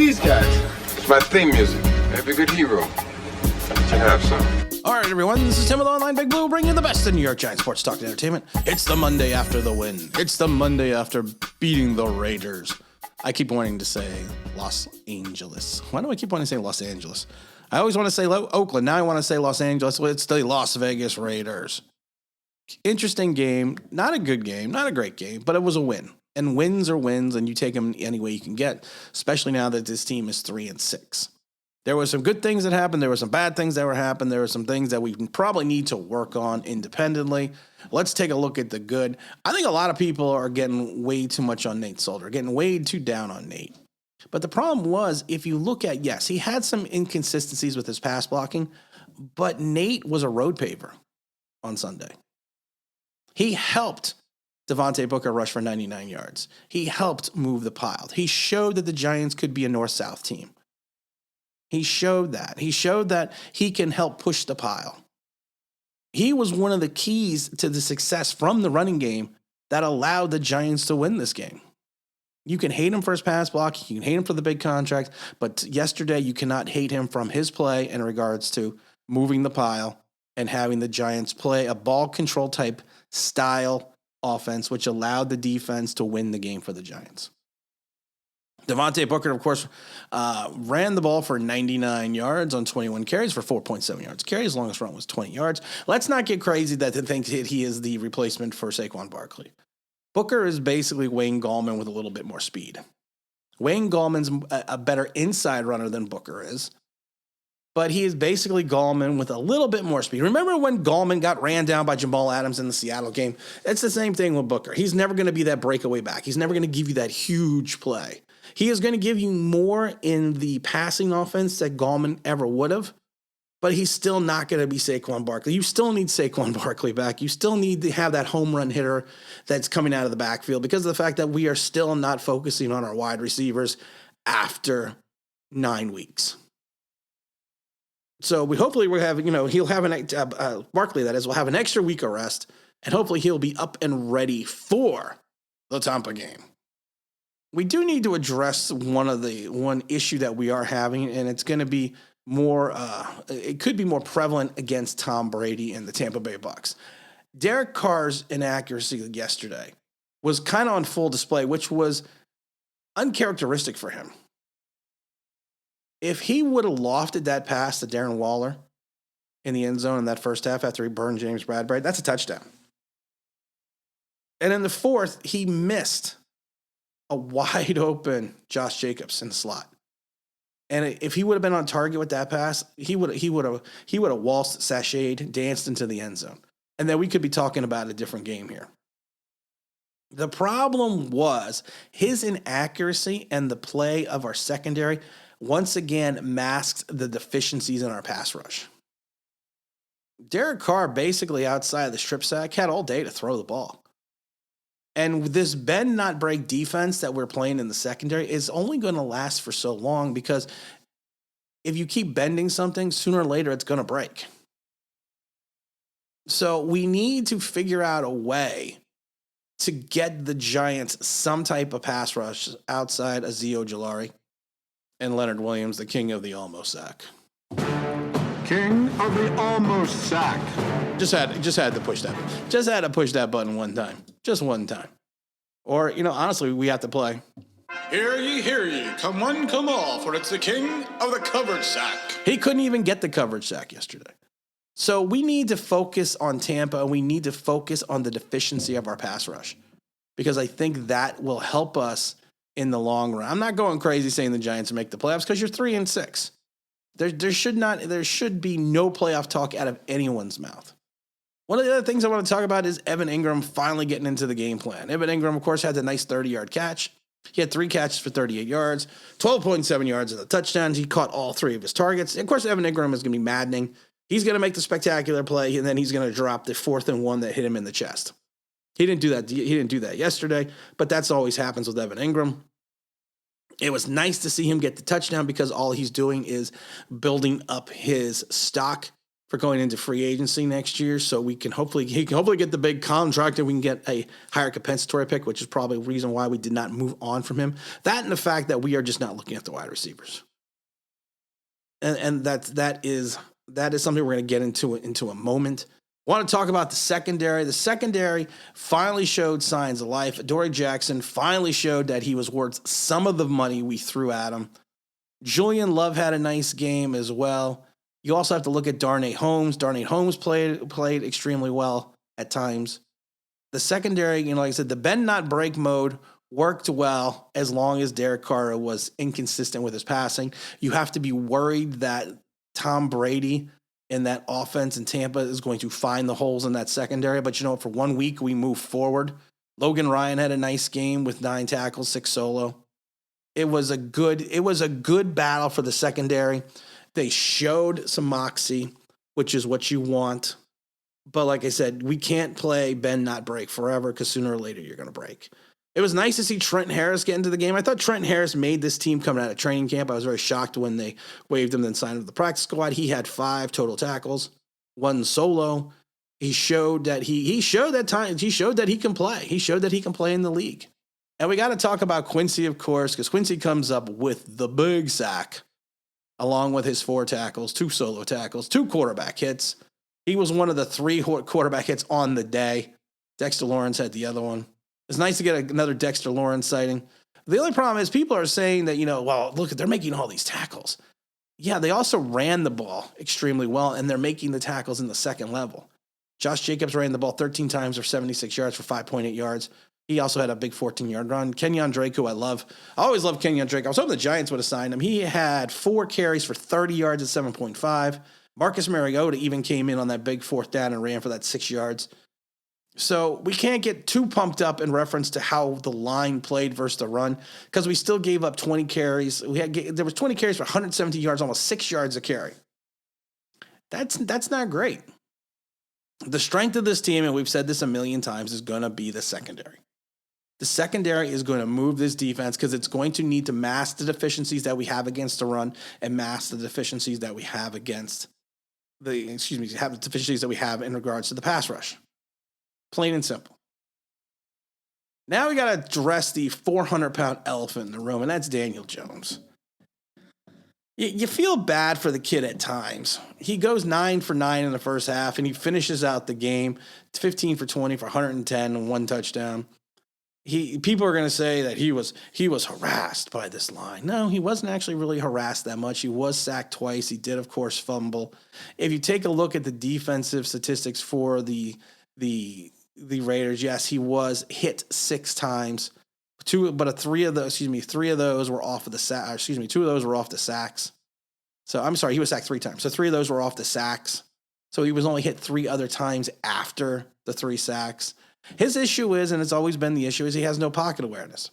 these guys? It's my theme music. Every good hero. You should have some. All right, everyone, this is Tim with Online Big Blue, bringing you the best in New York Giants sports talk and entertainment. It's the Monday after the win. It's the Monday after beating the Raiders. I keep wanting to say Los Angeles. Why do I keep wanting to say Los Angeles? I always want to say Oakland. Now I want to say Los Angeles. Well, it's the Las Vegas Raiders. Interesting game. Not a good game. Not a great game, but it was a win. And wins are wins, and you take them any way you can get, especially now that this team is 3-6. There were some good things that happened. There were some bad things that were happening. There were some things that we probably need to work on independently. Let's take a look at the good. I think a lot of people are getting way too much on Nate Solder, getting way too down on Nate. But the problem was, if you look at, yes, he had some inconsistencies with his pass blocking, but Nate was a road paver on Sunday. He helped Devontae Booker rush for 99 yards. He helped move the pile. He showed that the Giants could be a north-south team. He showed that. He showed that he can help push the pile. He was one of the keys to the success from the running game that allowed the Giants to win this game. You can hate him for his pass block. You can hate him for the big contract. But yesterday, you cannot hate him from his play in regards to moving the pile and having the Giants play a ball control type style offense, which allowed the defense to win the game for the Giants. Devontae Booker, of course, ran the ball for 99 yards on 21 carries for 4.7 yards carry. His longest run was 20 yards. Let's not get crazy that they think he is the replacement for Saquon Barkley. Booker is basically Wayne Gallman with a little bit more speed. Wayne Gallman's a better inside runner than Booker is, but he is basically Gallman with a little bit more speed. Remember when Gallman got ran down by Jamal Adams in the Seattle game? It's the same thing with Booker. He's never going to be that breakaway back. He's never going to give you that huge play. He is going to give you more in the passing offense that Gallman ever would have, but he's still not going to be Saquon Barkley. You still need Saquon Barkley back. You still need to have that home run hitter that's coming out of the backfield because of the fact that we are still not focusing on our wide receivers after 9 weeks. So hopefully we'll have, he'll have Barkley, that is, will have an extra week of rest, and hopefully he'll be up and ready for the Tampa game. We do need to address one issue that we are having, and it's going to be more, it could be more prevalent against Tom Brady and the Tampa Bay Bucks. Derek Carr's inaccuracy yesterday was kind of on full display, which was uncharacteristic for him. If he would have lofted that pass to Darren Waller in the end zone in that first half after he burned James Bradbury, that's a touchdown. And in the fourth, he missed a wide open Josh Jacobs in the slot. And if he would have been on target with that pass, he would have waltzed, sashayed, danced into the end zone. And then we could be talking about a different game here. The problem was his inaccuracy and the play of our secondary once again masked the deficiencies in our pass rush. Derek Carr, basically outside of the strip sack, had all day to throw the ball. And this bend not break defense that we're playing in the secondary is only going to last for so long because if you keep bending something, sooner or later it's going to break. So we need to figure out a way to get the Giants some type of pass rush outside of Zio Ojulari and Leonard Williams, the king of the almost sack. King of the almost sack. Just had to push that. Just had to push that button one time. Just one time. Or, honestly, we have to play. Hear ye, come one, come all, for it's the king of the coverage sack. He couldn't even get the coverage sack yesterday. So we need to focus on Tampa, and we need to focus on the deficiency of our pass rush. Because I think that will help us in the long run. I'm not going crazy saying the Giants will make the playoffs because you're 3-6. There should be no playoff talk out of anyone's mouth. One of the other things I want to talk about is Evan Ingram finally getting into the game plan. Evan Ingram, of course, had the nice 30-yard catch. He had 3 catches for 38 yards, 12.7 yards in the touchdowns. He caught all 3 of his targets. And of course, Evan Ingram is going to be maddening. He's going to make the spectacular play, and then he's going to drop the 4th and 1 that hit him in the chest. He didn't do that. He didn't do that yesterday, but that's always happens with Evan Ingram. It was nice to see him get the touchdown because all he's doing is building up his stock for going into free agency next year. So he can hopefully get the big contract and we can get a higher compensatory pick, which is probably the reason why we did not move on from him. That and the fact that we are just not looking at the wide receivers. And that is something we're going to get into a moment. I want to talk about the secondary. The secondary finally showed signs of life. Adoree Jackson finally showed that he was worth some of the money we threw at him. Julian Love had a nice game as well. You also have to look at Darnay Holmes. Darnay Holmes played extremely well at times. The secondary, like I said, the bend not break mode worked well as long as Derek Carr was inconsistent with his passing. You have to be worried that Tom Brady and that offense in Tampa is going to find the holes in that secondary. But for 1 week, we move forward. Logan Ryan had a nice game with 9 tackles, 6 solo. It was a good battle for the secondary. They showed some moxie, which is what you want. But like I said, we can't play bend not break forever because sooner or later you're going to break. It was nice to see Trent Harris get into the game. I thought Trent Harris made this team coming out of training camp. I was very shocked when they waived him and signed him to the practice squad. He had 5 total tackles, 1 solo. He showed that he showed that he can play. He showed that he can play in the league. And we got to talk about Quincy, of course, because Quincy comes up with the big sack, along with his 4 tackles, 2 solo tackles, 2 quarterback hits. He was one of the 3 quarterback hits on the day. Dexter Lawrence had the other one. It's nice to get another Dexter Lawrence sighting. The only problem is people are saying that, well, look, they're making all these tackles. Yeah, they also ran the ball extremely well, and they're making the tackles in the second level. Josh Jacobs ran the ball 13 times for 76 yards for 5.8 yards. He also had a big 14-yard run. Kenyon Drake, who I love. I always love Kenyon Drake. I was hoping the Giants would have signed him. He had 4 carries for 30 yards at 7.5. Marcus Mariota even came in on that big 4th down and ran for that 6 yards. So we can't get too pumped up in reference to how the line played versus the run because we still gave up 20 carries. There was 20 carries for 170 yards, almost 6 yards a carry. That's not great. The strength of this team, and we've said this a million times, is going to be the secondary. The secondary is going to move this defense because it's going to need to mask the deficiencies that we have against the run and mask the deficiencies that we have against have the deficiencies that we have in regards to the pass rush. Plain and simple. Now we got to address the 400-pound elephant in the room, and that's Daniel Jones. You feel bad for the kid at times. He goes 9 for 9 in the first half, and he finishes out the game 15 for 20 for 110 and 1 touchdown. People are going to say that he was harassed by this line. No, he wasn't actually really harassed that much. He was sacked twice. He did, of course, fumble. If you take a look at the defensive statistics for the Raiders, yes, he was hit 6 times. 3 of those were off of the sack. 2 of those were off the sacks. So I'm sorry, he was sacked 3 times. So 3 of those were off the sacks. So he was only hit 3 other times after the 3 sacks. His issue is, and it's always been the issue, is he has no pocket awareness.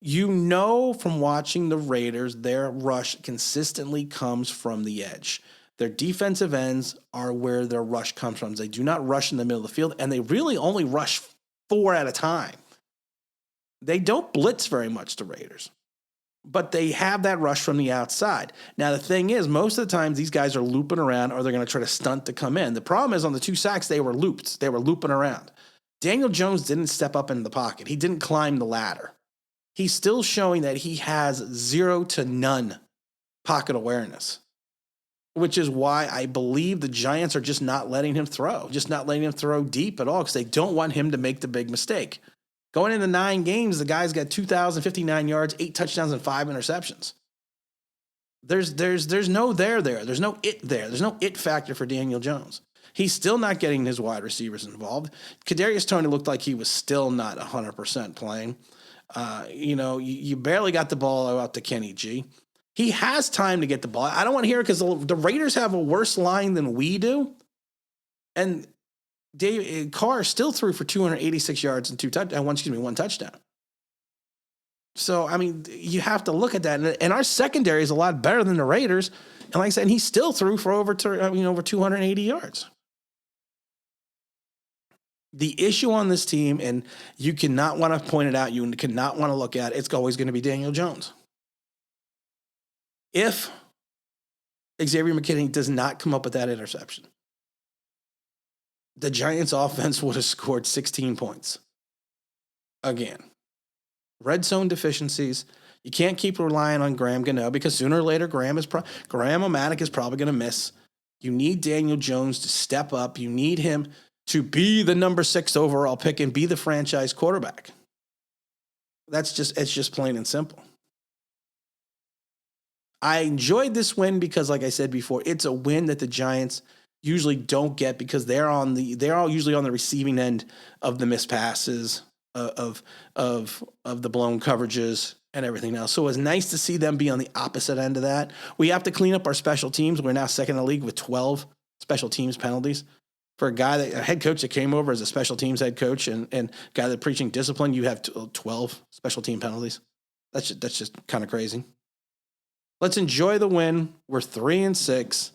From watching the Raiders, their rush consistently comes from the edge. Their defensive ends are where their rush comes from. They do not rush in the middle of the field, and they really only rush 4 at a time. They don't blitz very much, the Raiders, but they have that rush from the outside. Now, the thing is, most of the time, these guys are looping around or they're going to try to stunt to come in. The problem is on the 2 sacks, they were looped. They were looping around. Daniel Jones didn't step up into the pocket. He didn't climb the ladder. He's still showing that he has 0 to none pocket awareness, which is why I believe the Giants are just not letting him throw deep at all because they don't want him to make the big mistake. Going into 9 games, the guy's got 2,059 yards, 8 touchdowns, and 5 interceptions. There's no there. There's no it there. There's no it factor for Daniel Jones. He's still not getting his wide receivers involved. Kadarius Toney looked like he was still not 100% playing. You barely got the ball out to Kenny G. He has time to get the ball. I don't want to hear it because the Raiders have a worse line than we do. And Carr still threw for 286 yards and 1 touchdown. So, I mean, you have to look at that. And our secondary is a lot better than the Raiders. And like I said, he still threw for over 280 yards. The issue on this team, and you cannot want to point it out, you cannot want to look at it, it's always going to be Daniel Jones. If Xavier McKinney does not come up with that interception. The Giants offense would have scored 16 points. Again, red zone deficiencies. You can't keep relying on Graham Gano because sooner or later Graham-O-Matic is probably going to miss. You need Daniel Jones to step up. You need him to be the number 6 overall pick and be the franchise quarterback. It's just plain and simple. I enjoyed this win because, like I said before, it's a win that the Giants usually don't get because they're all usually on the receiving end of the missed passes, of the blown coverages and everything else. So it was nice to see them be on the opposite end of that. We have to clean up our special teams. We're now second in the league with 12 special teams penalties. For a head coach that came over as a special teams head coach and guy that preaching discipline, you have 12 special team penalties. That's just kind of crazy. Let's enjoy the win. We're 3-6.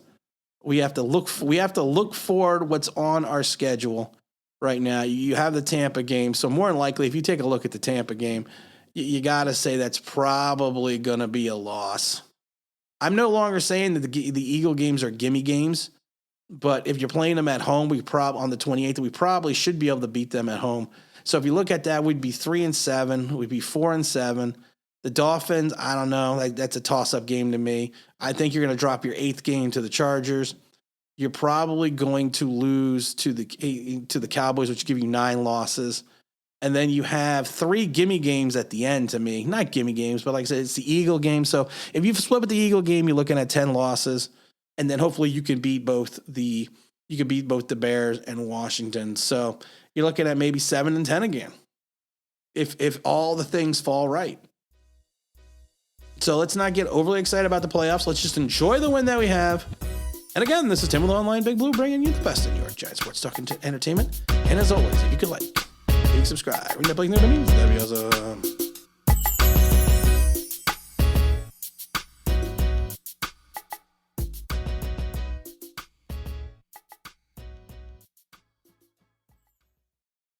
We have to look forward what's on our schedule right now. You have the Tampa game, so more than likely, if you take a look at the Tampa game, you got to say that's probably going to be a loss. I'm no longer saying that the Eagle games are gimme games, but if you're playing them at home, on the 28th, we probably should be able to beat them at home. So if you look at that, we'd be 3-7. We'd be 4-7. The Dolphins, I don't know. That's a toss-up game to me. I think you're going to drop your 8th game to the Chargers. You're probably going to lose to the Cowboys, which give you 9 losses. And then you have 3 gimme games at the end to me. Not gimme games, but like I said, it's the Eagle game. So if you split with the Eagle game, you're looking at 10 losses. And then hopefully you can beat both the Bears and Washington. So you're looking at maybe 7-10 again. If all the things fall right. So let's not get overly excited about the playoffs. Let's just enjoy the win that we have. And again, this is Tim with Online Big Blue bringing you the best in New York Giants sports talk and entertainment. And as always, if you could like, subscribe, ring that bell, that'd be awesome.